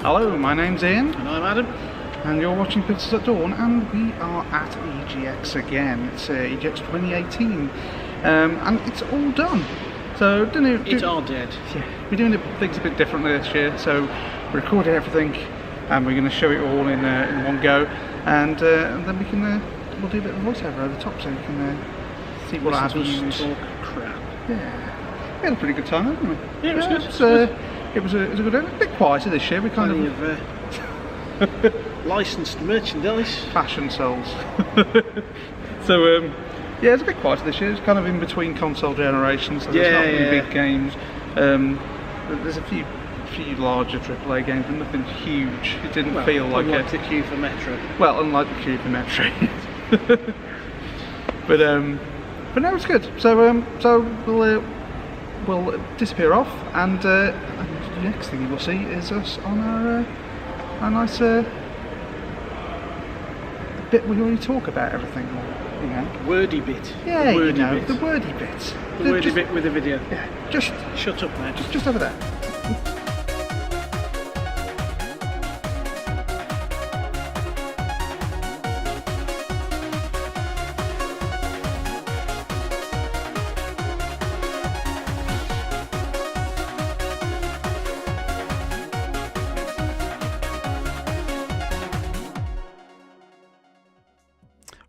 Hello, my name's Ian. And I'm Adam. And you're watching Pixels at Dawn, and we are at EGX again. It's EGX 2018, and it's all done. So, It's all dead. Yeah, we're doing things a bit differently this year. So, we recorded everything, and we're going to show it all in one go, and then we'll do a bit of voiceover over the top, so you can see what our views. Talk crap. Yeah, we had a pretty good time, didn't we? Yeah, it was good. It was a good day. A bit quieter this year. We kind of licensed merchandise. Fashion souls. So, yeah, it's a bit quieter this year. It's kind of in between console generations. So there's not really big games. There's a few larger AAA games, but nothing huge. It didn't feel like unlike the queue for Metro. Well, unlike the queue for Metro. But no, it's good. So we'll disappear off, and the next thing you will see is us on our nice bit where we talk about everything. You know. Wordy bit. Yeah, the wordy bit. The wordy bit. The wordy bit with a video. Yeah, just shut up, mate. Just over there.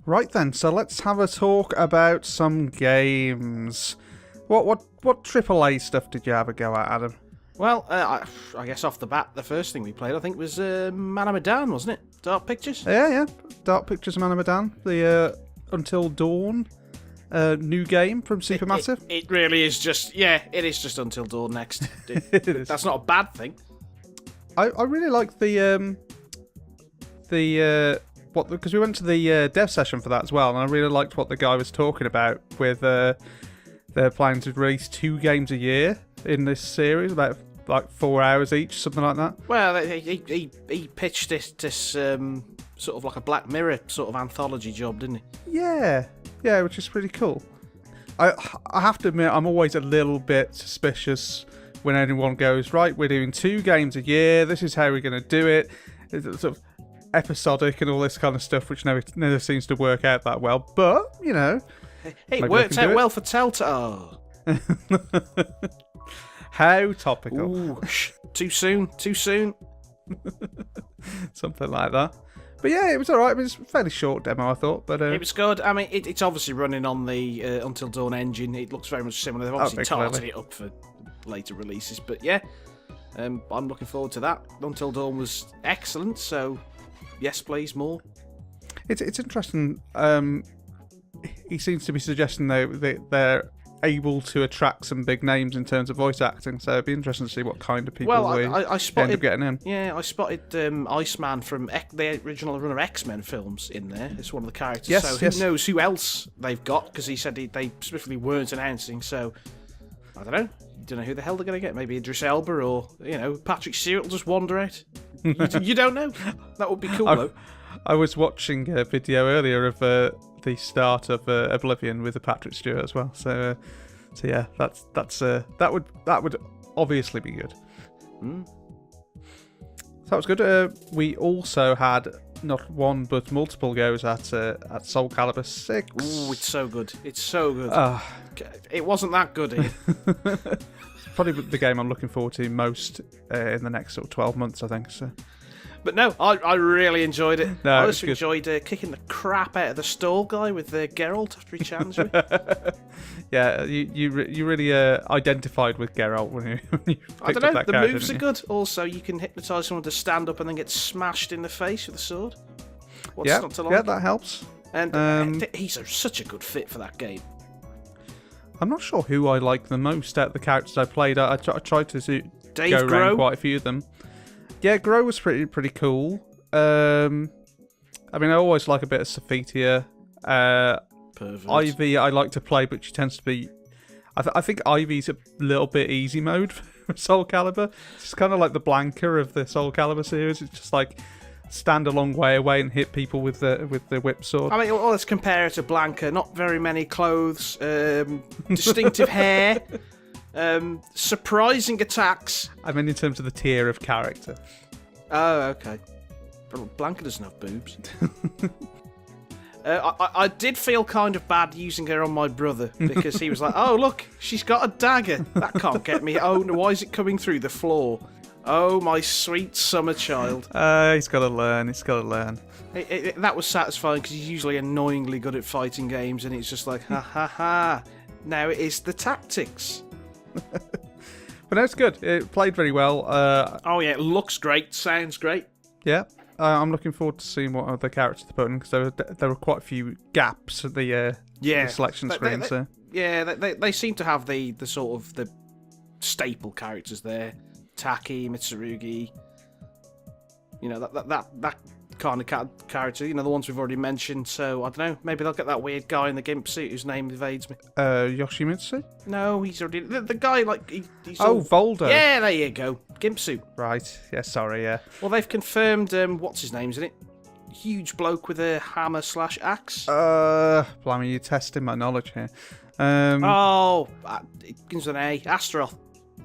Right then, so let's have a talk about some games. What AAA stuff did you have a go at, Adam? Well, I guess off the bat, the first thing we played, I think, was Man of Medan, wasn't it? Dark Pictures? Yeah. Dark Pictures Man of Medan, the Until Dawn new game from Supermassive. It really is just, it is just Until Dawn next. That's not a bad thing. I really like because we went to the dev session for that as well, and I really liked what the guy was talking about with they're planning to release 2 games a year in this series, about like 4 hours each, something like that. Well, he pitched this sort of like a Black Mirror sort of anthology job, didn't he? Yeah, which is pretty cool. I have to admit, I'm always a little bit suspicious when anyone goes, right, we're doing 2 games a year, this is how we're going to do it. It's sort of episodic and all this kind of stuff, which never seems to work out that well. But, you know... Hey, it worked out well for Telltale. How topical. Ooh, too soon. Something like that. But yeah, it was alright. It was a fairly short demo, I thought. But it was good. I mean, it's obviously running on the Until Dawn engine. It looks very much similar. They've obviously tarted it up for later releases. But yeah, I'm looking forward to that. Until Dawn was excellent, so... Yes, please, more. It's interesting. He seems to be suggesting they're able to attract some big names in terms of voice acting, so it'd be interesting to see what kind of people I spotted, end up getting in. Yeah, I spotted Iceman from the original run of X-Men films in there. It's one of the characters. Yes, so who knows who else they've got, because he said they specifically weren't announcing, so I don't know. Don't know who the hell they're going to get. Maybe Idris Elba or, Patrick Stewart will just wander out. You don't know. That would be cool, though. I was watching a video earlier of the start of Oblivion with Patrick Stewart as well. So yeah, that would obviously be good. So that was good. We also had not one but multiple goes at Soulcalibur VI. Ooh, it's so good. It's so good. It wasn't that good, Ian. Probably the game I'm looking forward to most in the next sort of 12 months, I think. So. But no, I really enjoyed it. No, I also enjoyed kicking the crap out of the stall guy with Geralt after he challenged me. Yeah, you really identified with Geralt when you I don't know, the moves are good. Also, you can hypnotise someone to stand up and then get smashed in the face with a sword. What's not to like? Yeah, that helps. And he's such a good fit for that game. I'm not sure who I like the most out of the characters I played. I tried to go around quite a few of them. Yeah, Grow was pretty cool. I mean, I always like a bit of Sophitia. Ivy I like to play, but she tends to be... I think Ivy's a little bit easy mode for Soulcalibur. It's kind of like the Blanca of the Soulcalibur series. It's just like stand a long way away and hit people with the whip sword. I mean, well, let's compare it to Blanca. Not very many clothes, distinctive hair, surprising attacks. I mean, in terms of the tier of character. Oh, okay. Blanca doesn't have boobs. I did feel kind of bad using her on my brother because he was like, "Oh, look, she's got a dagger. That can't get me. Oh, no, why is it coming through the floor? Oh, my sweet summer child." He's got to learn. He's got to learn. That was satisfying because he's usually annoyingly good at fighting games, and it's just like, ha ha ha. Now it is the tactics. But no, it's good. It played very well. Oh yeah, it looks great, sounds great. Yeah. I'm looking forward to seeing what other characters they put in, because there were quite a few gaps at the selection screen. They seem to have the sort of the staple characters there. Taki, Mitsurugi. You know, that kind of character, you know, the ones we've already mentioned. So, I don't know, maybe they'll get that weird guy in the gimp suit whose name evades me. Yoshimitsu? No, he's already... The guy, like... he's Voldo. Yeah, there you go. Gimp suit. Right. Yeah, sorry, yeah. Well, they've confirmed, what's his name, isn't it? Huge bloke with a hammer/axe. Blimey, you're testing my knowledge here. It begins with an A. Astaroth.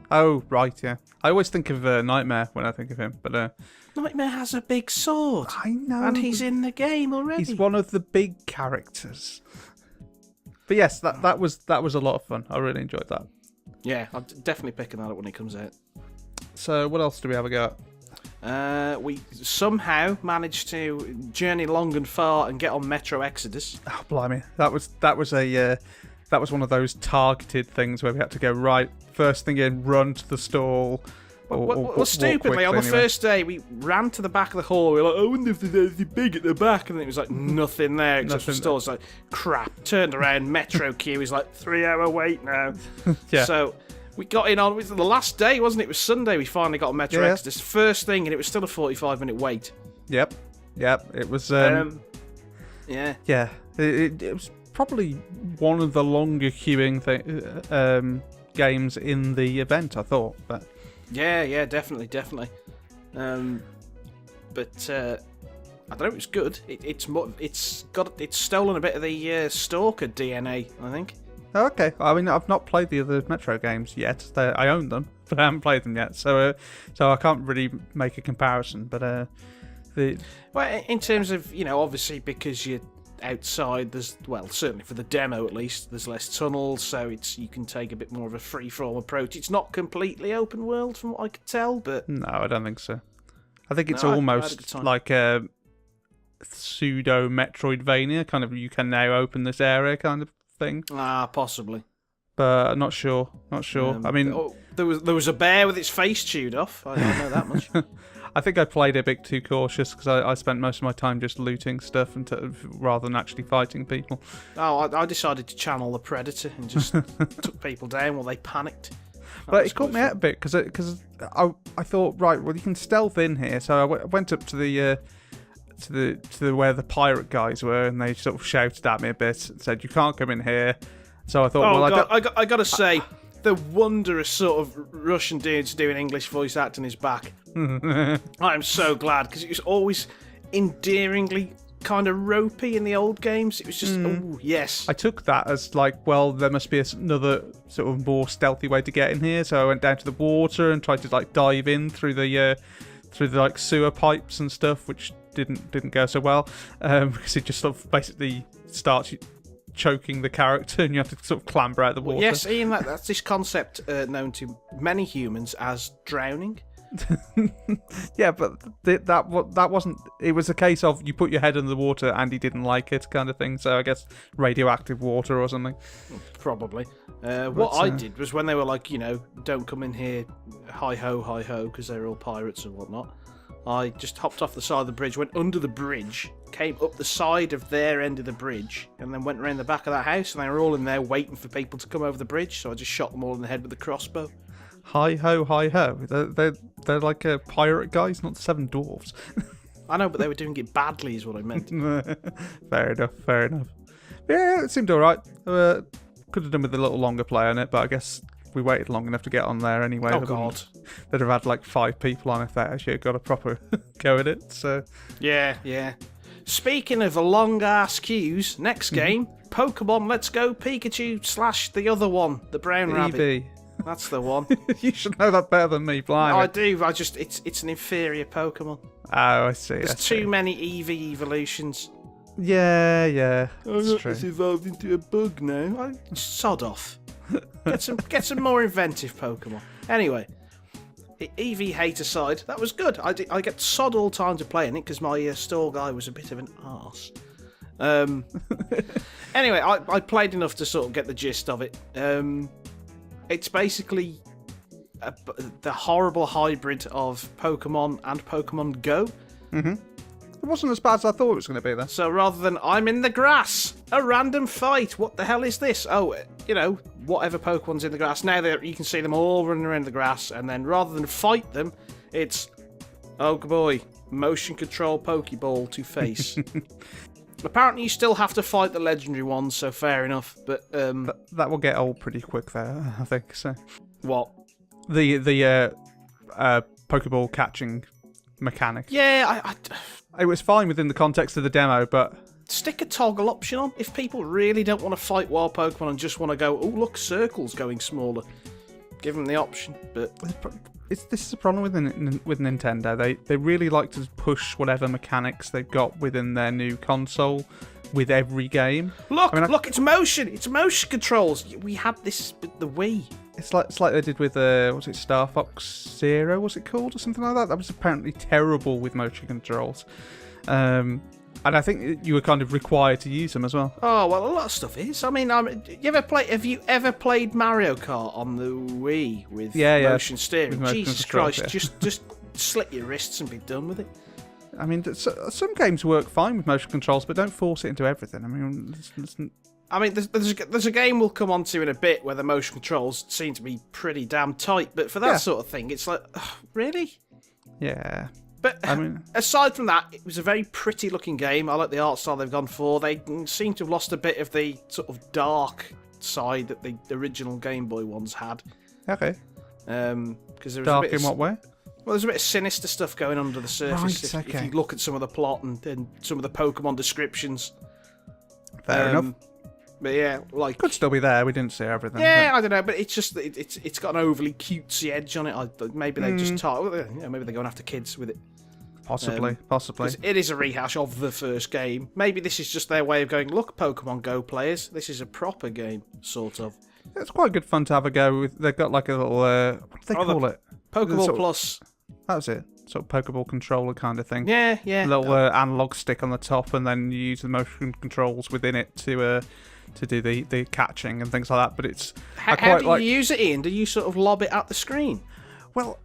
Oh, right, yeah. I always think of Nightmare when I think of him, but... Nightmare has a big sword. I know. And he's in the game already. He's one of the big characters. But yes, that was a lot of fun. I really enjoyed that. Yeah, I'm definitely picking that up when it comes out. So what else do we have a go at? We somehow managed to journey long and far and get on Metro Exodus. Oh, blimey. That was one of those targeted things where we had to go right, first thing in, run to the stall. Well, stupidly, on the first day, we ran to the back of the hall. We were like, I wonder if there's anything big at the back. And it was like, nothing there except for stores. Like, crap. Turned around, Metro queue is like, 3-hour wait now. Yeah. So we got in on, it was the last day, wasn't it? It was Sunday we finally got on Metro Exodus. First thing, and it was still a 45-minute wait. Yep. It was... yeah. Yeah. It was probably one of the longer queuing games in the event, I thought. But... Yeah, definitely. But I don't know, it's good. It's stolen a bit of the Stalker DNA, I think. Okay, I mean, I've not played the other Metro games yet. I own them, but I haven't played them yet, so I can't really make a comparison. But well, in terms of, you know, obviously because you're outside, there's, well, certainly for the demo at least, there's less tunnels, so you can take a bit more of a free-for-all approach. It's not completely open world from what I could tell, but... No, I don't think so. I think it's almost like a pseudo-Metroidvania, kind of, you can now open this area kind of thing. Possibly. But I'm not sure. I mean... there was a bear with its face chewed off. I know that much. I think I played a bit too cautious because I spent most of my time just looting stuff rather than actually fighting people. I decided to channel the Predator and just took people down while they panicked. But it caught me out a bit because I thought, right, well, you can stealth in here. So I went up to the where the pirate guys were, and they sort of shouted at me a bit and said, "You can't come in here." So I thought, I got to say, the wondrous sort of Russian dudes doing English voice acting is back. I'm so glad, because it was always endearingly kind of ropey in the old games. It was just, oh, yes. I took that as like, well, there must be another sort of more stealthy way to get in here. So I went down to the water and tried to like dive in through the like sewer pipes and stuff, which didn't go so well, because it just sort of basically starts choking the character and you have to sort of clamber out of the water. Yes, Ian, that's this concept known to many humans as drowning. Yeah, but that wasn't. It was a case of you put your head under the water and he didn't like it, kind of thing. So I guess radioactive water or something. Probably. What I did was when they were like, you know, don't come in here, hi ho, because they're all pirates and whatnot. I just hopped off the side of the bridge, went under the bridge, came up the side of their end of the bridge, and then went around the back of that house, and they were all in there waiting for people to come over the bridge. So I just shot them all in the head with a crossbow. Hi ho, hi ho. They're like pirate guys, not the Seven Dwarfs. I know, but they were doing it badly, is what I meant. Fair enough. Yeah, it seemed alright. Could have done with a little longer play on it, but I guess we waited long enough to get on there anyway. Oh, God. They'd have had like 5 people on if they actually got a proper go at it. So Yeah. Speaking of long-ass queues, next game, Pokemon Let's Go Pikachu / the other one, the brown rabbit. That's the one. You should know that better than me, blimey. No, I do. It's an inferior Pokemon. Oh, I see. There's too many Eevee evolutions. Yeah. It's evolved into a bug now. Sod off. Get some more inventive Pokemon. Anyway, Eevee hate aside, that was good. I get sod all time to play in it because my store guy was a bit of an arse. Anyway, I played enough to sort of get the gist of it. It's basically the horrible hybrid of Pokemon and Pokemon Go. Mm-hmm. It wasn't as bad as I thought it was going to be, then. So rather than I'm in the grass, a random fight, what the hell is this? Oh, whatever Pokemon's in the grass. Now you can see them all running around the grass, and then rather than fight them, it's, oh boy, motion control Pokeball to face. Apparently you still have to fight the legendary ones, so fair enough, but... That will get old pretty quick there, I think, so... What? The Pokeball catching mechanic. Yeah, It was fine within the context of the demo, but... Stick a toggle option on. If people really don't want to fight wild Pokemon and just want to go, oh, look, circles going smaller. Give them the option, but... This is a problem with Nintendo. They really like to push whatever mechanics they've got within their new console with every game. Look, it's motion. It's motion controls. We had this with the Wii. It's like they did with was it Star Fox Zero? Was it called or something like that? That was apparently terrible with motion controls. And I think you were kind of required to use them as well. Oh, well, a lot of stuff is. I mean, have you ever played Mario Kart on the Wii with motion steering? With Jesus Christ, yeah. just slit your wrists and be done with it. I mean, some games work fine with motion controls, but don't force it into everything. I mean, there's a game we'll come on to in a bit where the motion controls seem to be pretty damn tight, but for that sort of thing, it's like, really? Yeah. But aside from that, it was a very pretty looking game. I like the art style they've gone for. They seem to have lost a bit of the sort of dark side that the original Game Boy ones had. Okay. Because there was dark a bit in what way? Well, there's a bit of sinister stuff going under the surface if you look at some of the plot and some of the Pokemon descriptions. Fair enough. But yeah, like could still be there. We didn't see everything. Yeah, I don't know, but it's just it's got an overly cutesy edge on it. Maybe they just maybe they're going after kids with it. Possibly. It is a rehash of the first game. Maybe this is just their way of going, look, Pokemon Go players, this is a proper game, sort of. It's quite good fun to have a go with. They've got like a little what do they call it? Pokeball Plus. That was it. Sort of Pokeball controller kind of thing. Yeah. A little analog stick on the top, and then you use the motion controls within it to do the catching and things like that. But it's how do you use it, Ian? Do you sort of lob it at the screen? Well,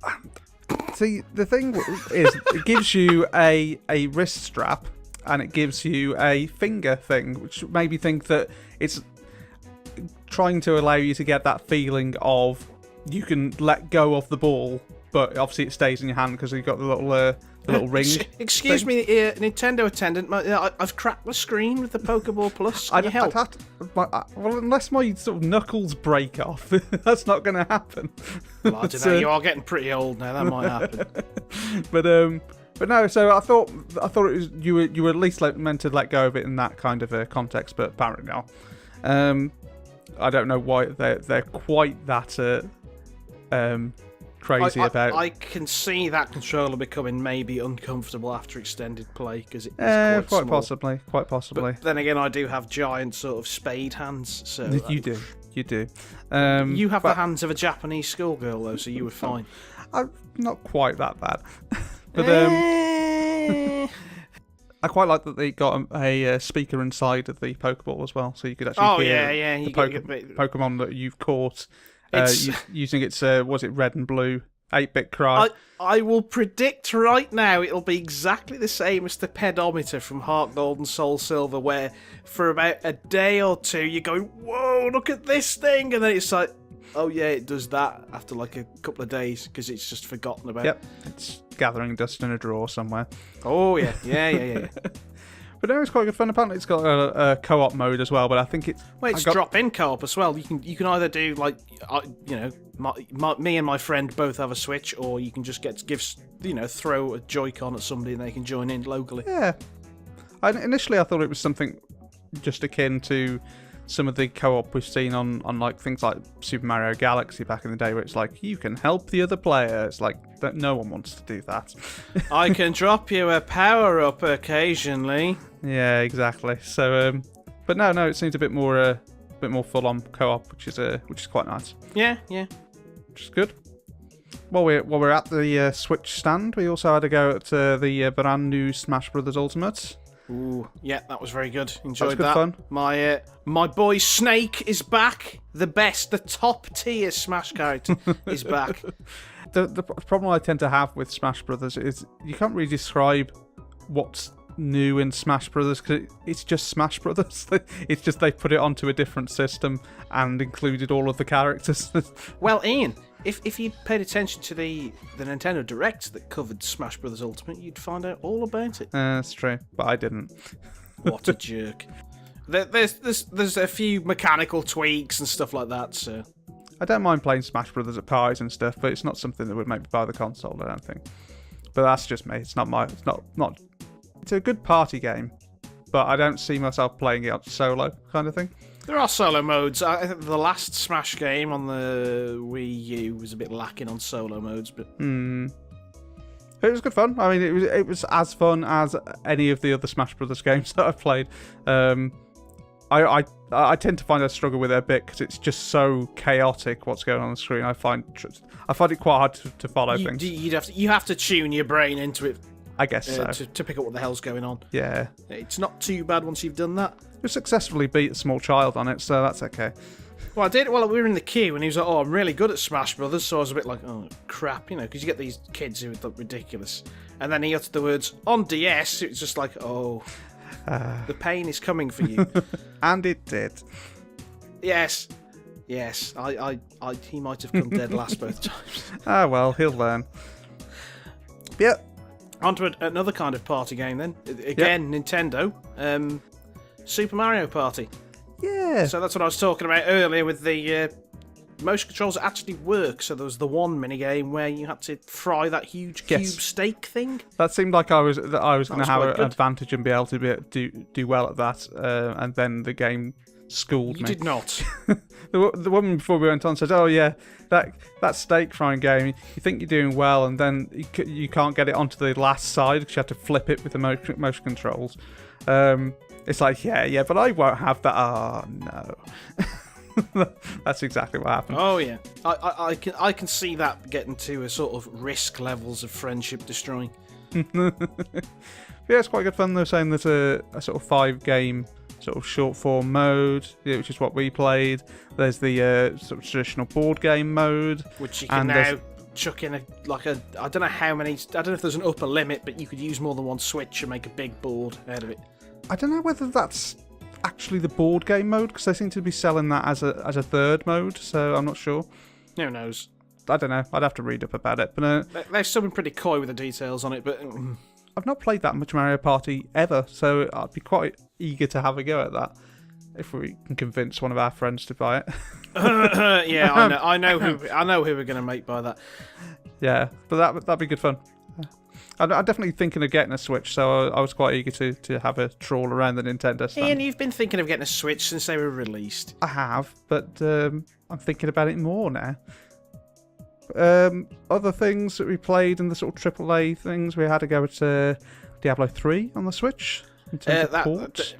see, the thing is, it gives you a wrist strap and it gives you a finger thing, which made me think that it's trying to allow you to get that feeling of you can let go of the ball, but obviously it stays in your hand because you've got the little ring. Excuse me, Nintendo attendant. I've cracked the screen with the Pokeball Plus. Can you help? Well, unless my sort of knuckles break off, that's not going to happen. Well, I don't know. You are getting pretty old now. That might happen. But no. So I thought it was you were at least meant to let go of it in that kind of a context, but apparently not. I don't know why they're quite that crazy about. I can see that controller becoming maybe uncomfortable after extended play because it is quite possibly. But then again, I do have giant sort of spade hands. So you do. You have the hands of a Japanese schoolgirl though, so you were fine. I'm not quite that bad, but I quite like that they got a speaker inside of the Pokeball as well, so you could actually hear the Pokemon that you've caught. Using its was it red and blue 8-bit cry. I will predict right now it'll be exactly the same as the pedometer from Heart Gold and Soul Silver, where for about a day or two you're going, whoa, look at this thing, and then it's like, oh yeah, it does that after like a couple of days because it's just forgotten about. Yep, it's gathering dust in a drawer somewhere. Oh yeah. But no, it's quite good fun. Apparently, it's got a co-op mode as well. But I think it's drop-in co-op as well. You can either do like me and my friend both have a Switch, or you can just throw a Joy-Con at somebody and they can join in locally. Yeah. Initially, I thought it was something just akin to some of the co-op we've seen on like things like Super Mario Galaxy back in the day, where it's like you can help the other player. It's like that no one wants to do that. I can drop you a power up occasionally. Yeah, exactly. So, but no, it seems a bit more full on co-op, which is quite nice. Yeah. Which is good. While we're at the Switch stand, we also had to go at the brand new Smash Brothers Ultimate. Ooh, yeah, that was very good. Enjoyed that. Was good fun. My boy Snake is back. The top tier Smash character is back. The problem I tend to have with Smash Brothers is you can't really describe what's new in Smash Brothers because it's just Smash Brothers. It's just they put it onto a different system and included all of the characters. Well, Ian, if you paid attention to the Nintendo Direct that covered Smash Brothers Ultimate, you'd find out all about it. That's true, but I didn't. What a jerk. There's a few mechanical tweaks and stuff like that, so... I don't mind playing Smash Brothers at parties and stuff, but it's not something that would make me buy the console, I don't think. But that's just me. It's not. It's a good party game, but I don't see myself playing it solo kind of thing. There are solo modes. I think the last Smash game on the Wii U was a bit lacking on solo modes, but... It was good fun. I mean, it was as fun as any of the other Smash Brothers games that I've played. I tend to find I struggle with it a bit because it's just so chaotic what's going on the screen. I find it quite hard to follow things. You have to tune your brain into it. I guess so. To pick up what the hell's going on. Yeah. It's not too bad once you've done that. We successfully beat a small child on it, so that's okay. Well, I did. Well, we were in the queue, and he was like, "Oh, I'm really good at Smash Brothers," so I was a bit like, "Oh, crap," because you get these kids who look ridiculous. And then he uttered the words, "On DS," it was just like, oh, the pain is coming for you. And it did. Yes. He might have come dead last both times. Ah, well, he'll learn. Yep. On to another kind of party game then. Again, yep. Nintendo. Super Mario Party. Yeah. So that's what I was talking about earlier with the motion controls that actually work. So there was the one minigame where you had to fry that huge cube steak thing. That seemed like I was going to have an advantage and be able to do well at that. And then the game schooled me. You did not. The woman before we went on said, "Oh yeah, that steak frying game. You think you're doing well, and then you can't get it onto the last side because you have to flip it with the motion controls." It's like, yeah, but I won't have that. Oh no, that's exactly what happened. Oh yeah, I can see that getting to a sort of risk levels of friendship destroying. Yeah, it's quite good fun. They're saying there's a sort of 5-game sort of short form mode, which is what we played. There's the sort of traditional board game mode, which you can now chuck in I don't know how many. I don't know if there's an upper limit, but you could use more than one Switch and make a big board out of it. I don't know whether that's actually the board game mode because they seem to be selling that as a third mode, so I'm not sure. Who knows? I don't know. I'd have to read up about it. But they're still been pretty coy with the details on it, but I've not played that much Mario Party ever, so I'd be quite eager to have a go at that if we can convince one of our friends to buy it. Yeah, I know who we're going to make buy that. Yeah, but that'd be good fun. I'm definitely thinking of getting a Switch, so I was quite eager to have a trawl around the Nintendo stand. Ian, you've been thinking of getting a Switch since they were released. I have, but I'm thinking about it more now. Other things that we played in the sort of AAA things, we had to go at Diablo 3 on the Switch in terms of ports.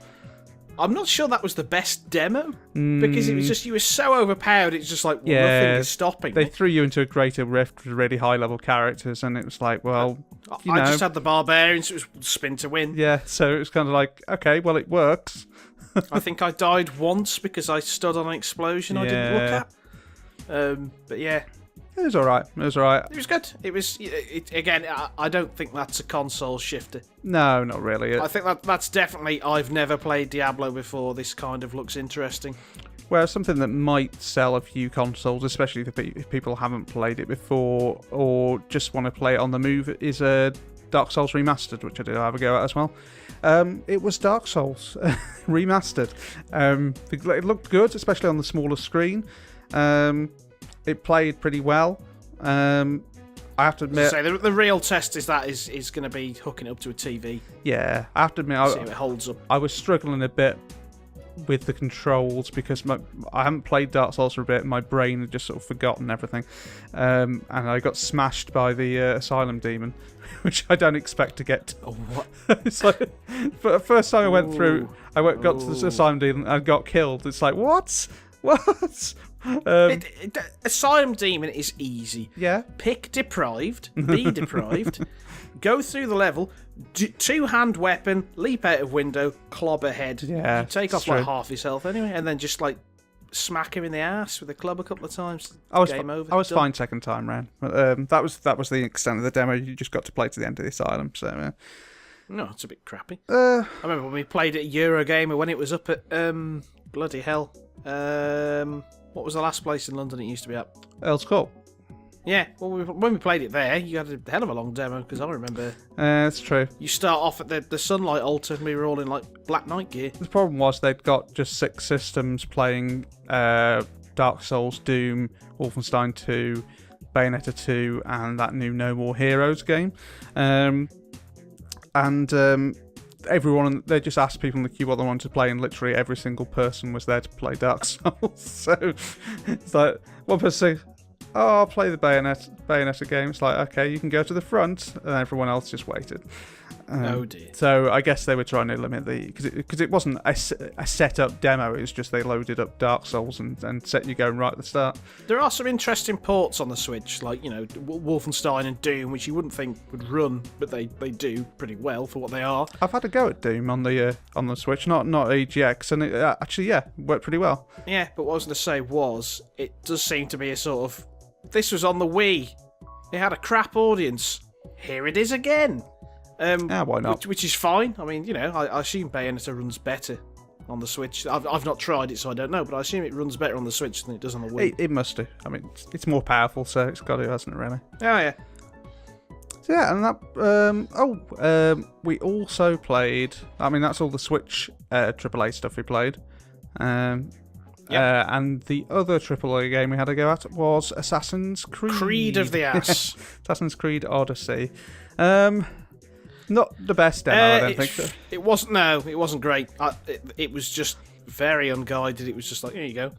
I'm not sure that was the best demo, because it was just, you were so overpowered, it's just like, well, nothing is stopping me. They threw you into a greater rift with really high-level characters, and it was like, well, I just had the barbarians, it was spin to win. Yeah, so it was kind of like, okay, well, it works. I think I died once because I stood on an explosion I didn't look at. But yeah. It was alright. It was good. Again, I don't think that's a console shifter. No, not really. I think that's definitely, I've never played Diablo before, this kind of looks interesting. Well, something that might sell a few consoles, especially if people haven't played it before or just want to play it on the move, is Dark Souls Remastered, which I did have a go at as well. It was Dark Souls Remastered. It looked good, especially on the smaller screen. It played pretty well. I have to admit... So the real test is going to be hooking it up to a TV. Yeah, I have to admit... See if it holds up. I was struggling a bit with the controls because I haven't played Dark Souls for a bit. My brain had just sort of forgotten everything, and I got smashed by the Asylum Demon, which I don't expect to get. Oh, what? It's like for the first time I went through, got to the Asylum Demon and got killed. It's like what? Asylum Demon is easy. Yeah. Pick deprived, be deprived, go through the level, two-hand weapon, leap out of window, clobber head. Yeah, you take off true. like half his health anyway, and then just like smack him in the ass with a club a couple of times. Game over. I was done. fine second time round. But, that was the extent of the demo. You just got to play to the end of the asylum. So. No, it's a bit crappy. I remember when we played at Eurogamer when it was up at bloody hell. What was the last place in London it used to be at? Earl's Court. Yeah, well, when we played it there, you had a hell of a long demo, because I remember... That's true. You start off at the Sunlight Altar, and we were all in, like, Black Knight gear. The problem was they'd got just 6 systems playing Dark Souls, Doom, Wolfenstein 2, Bayonetta 2, and that new No More Heroes game. Everyone, they just asked people in the queue what they wanted to play, and literally every single person was there to play Dark Souls. So it's like, one person, oh, I'll play the Bayonetta game. It's like, okay, you can go to the front, and everyone else just waited. Oh dear. So I guess they were trying to limit because it wasn't a set up demo. It was just they loaded up Dark Souls and set you going right at the start. There are some interesting ports on the Switch, like Wolfenstein and Doom, which you wouldn't think would run, but they do pretty well for what they are. I've had a go at Doom on the Switch, not EGX, and it actually worked pretty well. Yeah, but what I was going to say was it does seem to be a sort of this was on the Wii. It had a crap audience. Here it is again. Why not? Which is fine. I mean, I assume Bayonetta runs better on the Switch. I've not tried it, so I don't know, but I assume it runs better on the Switch than it does on the Wii. It must do. I mean, it's more powerful, so it's got to, hasn't it, really? Oh, yeah. So, yeah, and that... we also played... I mean, that's all the Switch AAA stuff we played. And the other AAA game we had to go at was Assassin's Creed. Creed of the ass. Assassin's Creed Odyssey. Not the best demo, I don't think. So. It wasn't. No, it wasn't great. It was just very unguided. It was just like, here you go.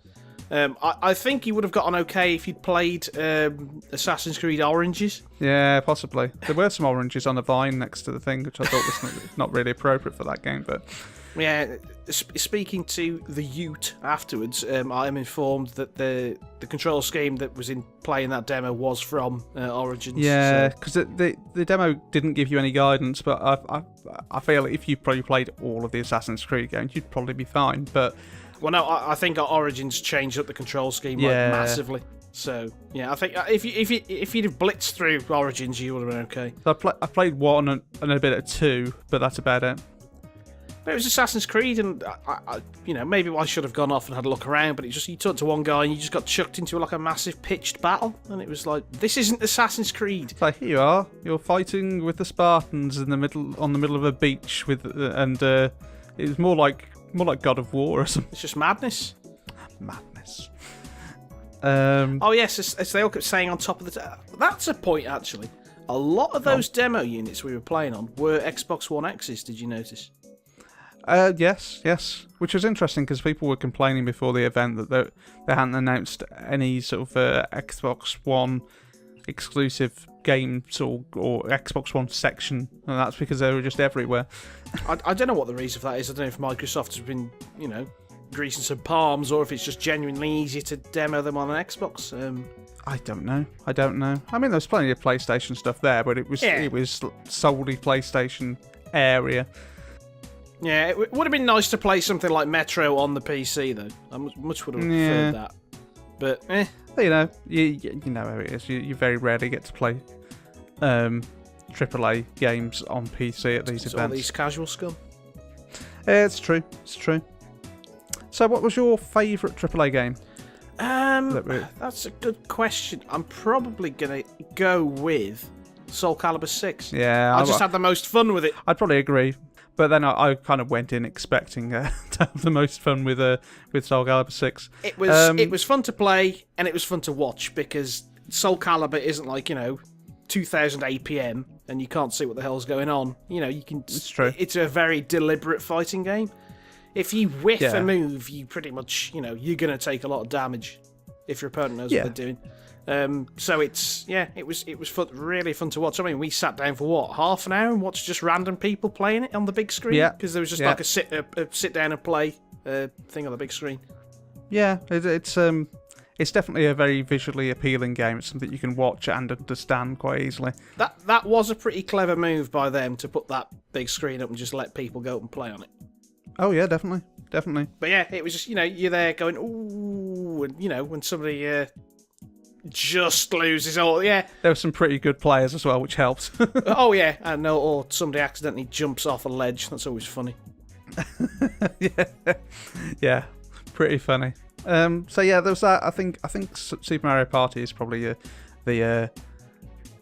I think you would have gotten okay if you'd played Assassin's Creed Oranges. Yeah, possibly. There were some oranges on a vine next to the thing, which I thought was not really appropriate for that game, but... Yeah, speaking to the Ute afterwards, I am informed that the control scheme that was in play in that demo was from Origins. Yeah, because the demo didn't give you any guidance, but I feel if you probably played all of the Assassin's Creed games, you'd probably be fine. But well, no, I think Origins changed up the control scheme massively. So yeah, I think if you'd have blitzed through Origins, you would have been okay. So I played 1 and a bit of 2, but that's about it. But it was Assassin's Creed, and maybe I should have gone off and had a look around. But it just you talked to one guy and you just got chucked into like a massive pitched battle, and it was like, this isn't Assassin's Creed. It's like, here you are, you're fighting with the Spartans on the middle of a beach and it was more like God of War or something. It's just madness. Madness. Oh yes, as they all kept saying on top of the. That's a point actually. A lot of those demo units we were playing on were Xbox One X's. Did you notice? Yes, which was interesting because people were complaining before the event that they hadn't announced any sort of Xbox One exclusive games or Xbox One section, and that's because they were just everywhere. I don't know what the reason for that is. I don't know if Microsoft has been, greasing some palms, or if it's just genuinely easier to demo them on an Xbox. I don't know. I mean, there's plenty of PlayStation stuff there, but it was solely PlayStation area. Yeah, it would have been nice to play something like Metro on the PC, though. I much would have preferred that. But, You know how it is. You very rarely get to play AAA games on PC at these events. All these casual scum. It's true. So what was your favourite AAA game? That's a good question. I'm probably going to go with Soulcalibur VI. Yeah. I just had the most fun with it. I'd probably agree. But then I kind of went in expecting to have the most fun with Soulcalibur 6. It was fun to play and it was fun to watch because Soulcalibur isn't like 2000 APM and you can't see what the hell's going on. You can. It's true. It's a very deliberate fighting game. if you whiff a move, you pretty much, you know, you're going to take a lot of damage if your opponent knows what they're doing. So it was fun, really fun to watch. I mean, we sat down for half an hour and watched just random people playing it on the big screen. Yeah, because there was just like a sit down and play thing on the big screen. Yeah, it's definitely a very visually appealing game. It's something you can watch and understand quite easily. That was a pretty clever move by them to put that big screen up and just let people go up and play on it. Oh yeah, definitely. But yeah, it was just, you know, you're there going, ooh, and you know, when somebody just loses all, there were some pretty good players as well, which helps. Oh yeah, and or somebody accidentally jumps off a ledge. That's always funny. yeah, pretty funny. So yeah, there was that. I think Super Mario Party is probably the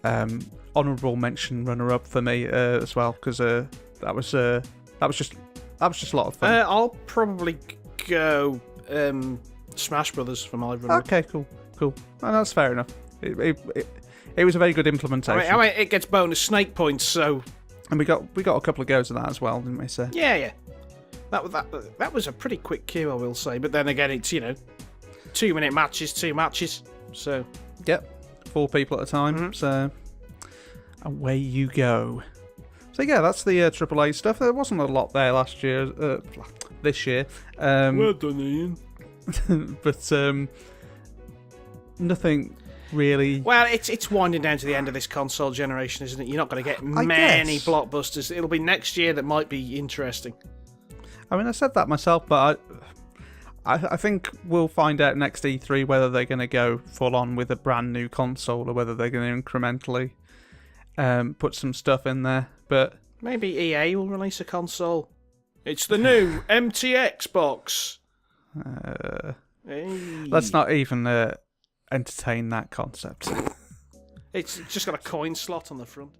honourable mention runner-up for me as well, because that was just a lot of fun. I'll probably go Smash Brothers for my runner-up. Okay, cool. Oh, that's fair enough. It was a very good implementation. I mean, it gets bonus snake points, so. And we got a couple of goes at that as well, didn't we? So. Yeah. That was a pretty quick queue, I will say. But then again, it's, you know, 2-minute matches, 2 matches. So. Yep, 4 people at a time. So away you go. So yeah, that's the AAA stuff. There wasn't a lot there last year. This year. Well done, Ian. But nothing really. Well, it's winding down to the end of this console generation, isn't it? You're not going to get many blockbusters. It'll be next year that might be interesting. I mean, I said that myself, but I think we'll find out next E3 whether they're going to go full on with a brand new console or whether they're going to incrementally put some stuff in there. But maybe EA will release a console. It's the new empty Xbox. Let's not even entertain that concept. It's just got a coin slot on the front.